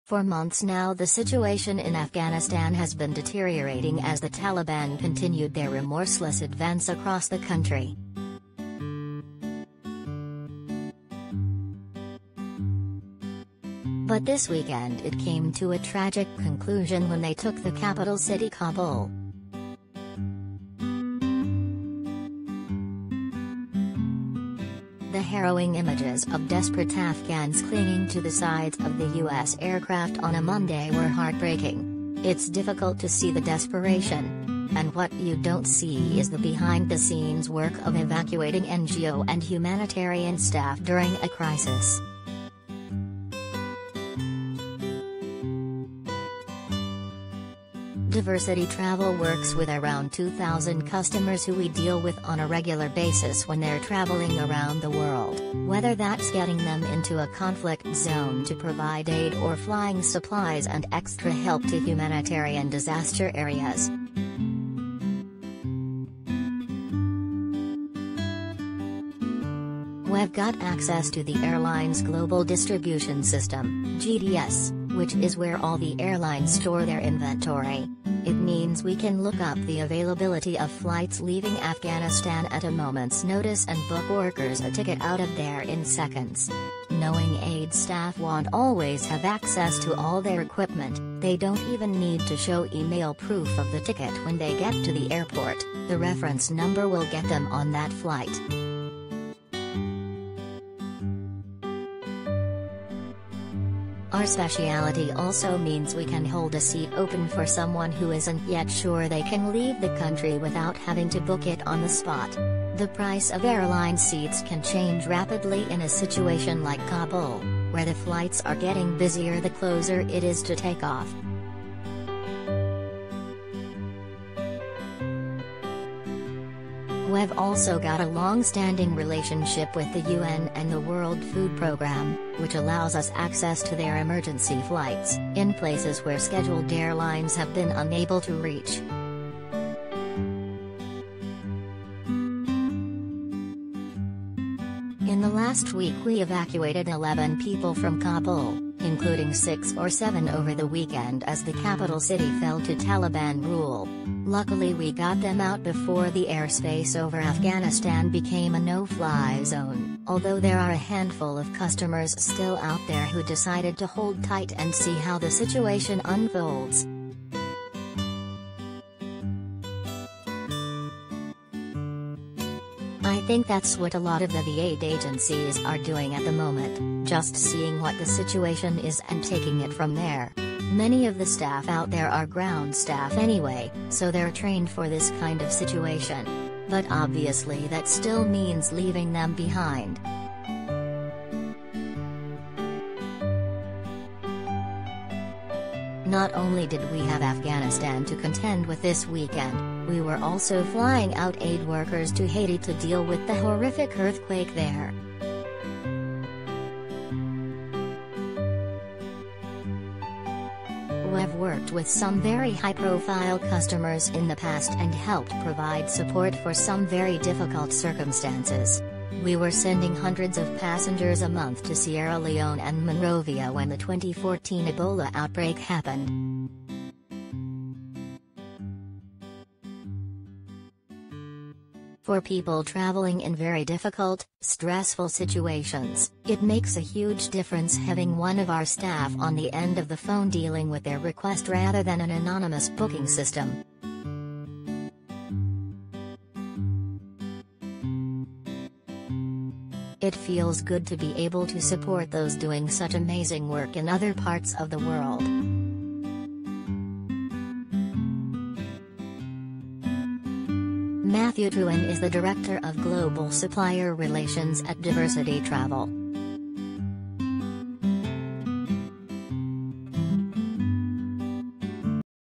For months now, the situation in Afghanistan has been deteriorating as the Taliban continued their remorseless advance across the country. But this weekend it came to a tragic conclusion when they took the capital city Kabul. The harrowing images of desperate Afghans clinging to the sides of the U.S. aircraft on a Monday were heartbreaking. It's difficult to see the desperation. And what you don't see is the behind-the-scenes work of evacuating NGO and humanitarian staff during a crisis. Diversity Travel works with around 2,000 customers who we deal with on a regular basis when they're traveling around the world, whether that's getting them into a conflict zone to provide aid or flying supplies and extra help to humanitarian disaster areas. We've got access to the airline's global distribution system, GDS, which is where all the airlines store their inventory. It means we can look up the availability of flights leaving Afghanistan at a moment's notice and book workers a ticket out of there in seconds. Knowing aid staff won't always have access to all their equipment, they don't even need to show email proof of the ticket when they get to the airport. The reference number will get them on that flight. Our speciality also means we can hold a seat open for someone who isn't yet sure they can leave the country without having to book it on the spot. The price of airline seats can change rapidly in a situation like Kabul, where the flights are getting busier the closer it is to take off. We've also got a long-standing relationship with the UN and the World Food Programme, which allows us access to their emergency flights, in places where scheduled airlines have been unable to reach. In the last week we evacuated 11 people from Kabul, including 6 or 7 over the weekend as the capital city fell to Taliban rule. Luckily we got them out before the airspace over Afghanistan became a no-fly zone, although there are a handful of customers still out there who decided to hold tight and see how the situation unfolds. I think that's what a lot of the aid agencies are doing at the moment, just seeing what the situation is and taking it from there. Many of the staff out there are ground staff anyway, so they're trained for this kind of situation. But obviously that still means leaving them behind. Not only did we have Afghanistan to contend with this weekend, we were also flying out aid workers to Haiti to deal with the horrific earthquake there. We've worked with some very high-profile customers in the past and helped provide support for some very difficult circumstances. We were sending hundreds of passengers a month to Sierra Leone and Monrovia when the 2014 Ebola outbreak happened. For people traveling in very difficult, stressful situations, it makes a huge difference having one of our staff on the end of the phone dealing with their request rather than an anonymous booking system. It feels good to be able to support those doing such amazing work in other parts of the world. Matthew Truen is the Director of Global Supplier Relations at Diversity Travel.